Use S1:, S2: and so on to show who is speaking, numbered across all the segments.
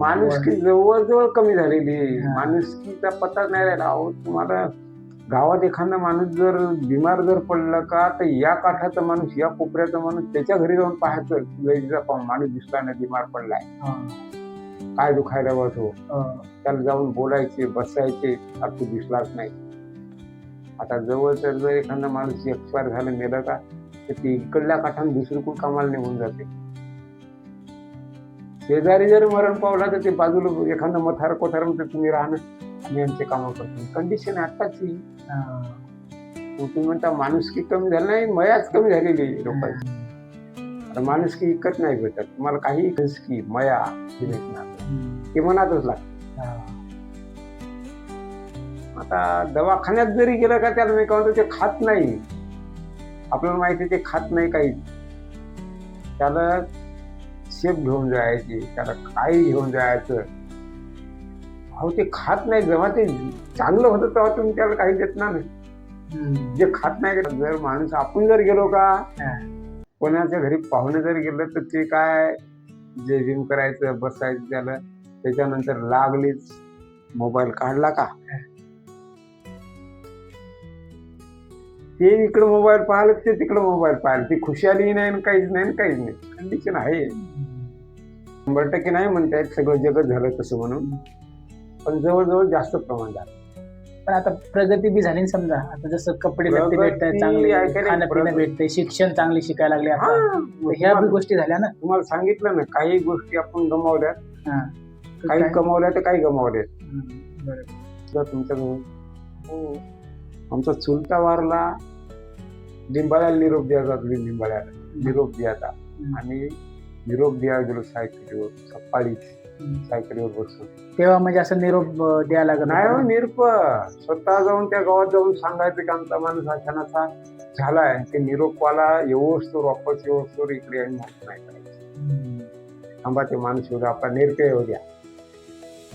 S1: माणुसकी जवळजवळ कमी झालेली आहे. माणुसकीचा पत्ता नाही राहिला. अहो तुम्हाला गावात एखादा माणूस जर बिमार जर पडला का, तर या काठाचा माणूस, या कोपऱ्याचा माणूस त्याच्या घरी जाऊन पाहायचं, माणूस दिसला नाही, बिमार पडलाय, काय दुखायला बसो, त्याला जाऊन बोलायचे, बसायचे, तू दिसलाच नाही. आता जवळ तर जर एखादा माणूस एक्सपायर झालं, मेलं का, तर ते इकडल्या काठाने दुसरीकडून कामाला निघून जाते. शेजारी जर मरण पावला तर ते बाजूला एखादा मथार कोठार म्हणते तुम्ही राहणं, आम्ही आमचे कामं करतो. कंडिशन आताची. तुम्ही म्हणता माणुसकी कमी झाली नाही, मयाच कमी झालेली लोकांची. आता माणुसकी इकत नाही भेटत तुम्हाला, काही की मया हे भेटणार ते मनातच लागत. आता दवाखान्यात जरी गेलं का त्याला मी काय ते खात नाही, आपल्याला माहिती ते खात नाही काही. त्याला शेप घेऊन जायचे, त्याला काही घेऊन जायचं. अहो ते खात नाही. जेव्हा ते चांगलं होतं तेव्हा तुम्ही त्याला काही देत नाही. जे खात नाही, जर माणूस आपण जर गेलो का कोणाच्या घरी पाहुणे जर गेलं तर ते काय जे जिम करायचं, बसायचं त्याला, त्याच्यानंतर लागलीच मोबाईल काढला का ते इकडं मोबाईल पाहिलं, ते तिकडं मोबाईल पाहिलं. ती खुशाली नाही, काहीच नाही, काहीच नाही. कंडिशन आहे. 100% नाही म्हणतायत सगळं जगत झालं तसं म्हणून, पण जवळजवळ जास्त प्रमाण झालं.
S2: पण आता प्रगती बी झाली समजा. आता जसं कपडे लत्ते भेटतात, चांगले खाणं पिणं भेटतंय, शिक्षण चांगले शिकायला लागले. आता ह्या बी गोष्टी झाल्या ना.
S1: तुम्हाला सांगितलं ना, काही गोष्टी आपण गमावल्यात, काही कमावल्या तर काही गमावल्यात. तुमच्या आमचा चुलता वारला, लिंबाळ्याला निरोप द्यायचा, लिंबाळ्याला निरोप द्यायचा. आणि निरोप द्यायला गेलो सायकलीवर, सकाळीच सायकलीवर बसून.
S2: तेव्हा म्हणजे असं निरोप द्यायला लागत
S1: नाही हो, निरोप स्वतः जाऊन त्या गावात जाऊन सांगायचं की आमचा माणूस अचानकचा झालाय. ते निरोपवाला येवोस्तोर वापस येवोस्तोर इकडे आणि माणूस नाही करायचं. थांबा ते माणूस येऊ द्या, आपला नेरप्या येऊ द्या.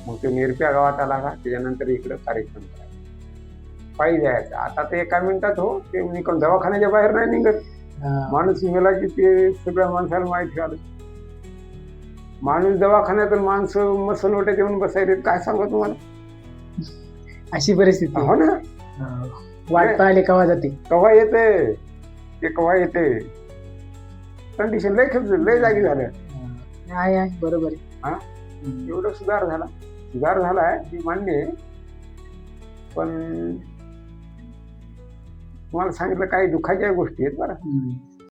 S1: मग ते नेरप्या गावात आला का त्याच्यानंतर इकडे कार्यक्रम करायचा, पायी जायचं. आता ते एका मिनिटात हो, ते निघून दवाखान्याच्या बाहेर नाही निघत. माणूस मेला की ते सगळ्या माणसाला माहिती आलं. माणूस दवाखान्यातून माणसं मसनवट्यात येऊन बसायले, काय सांगा तुम्हाला,
S2: अशी परिस्थिती.
S1: हो ना.
S2: वाट पाहिले केव्हा जाते,
S1: केव्हा येते ते, केव्हा येते. कंडिशन लय जागी झाल्या.
S2: आहे बरोबर आहे.
S1: एवढं सुधार झालाय ती मान्य आहे. पण तुम्हाला सांगितलं काही दुःखाच्या गोष्टी आहेत बरं.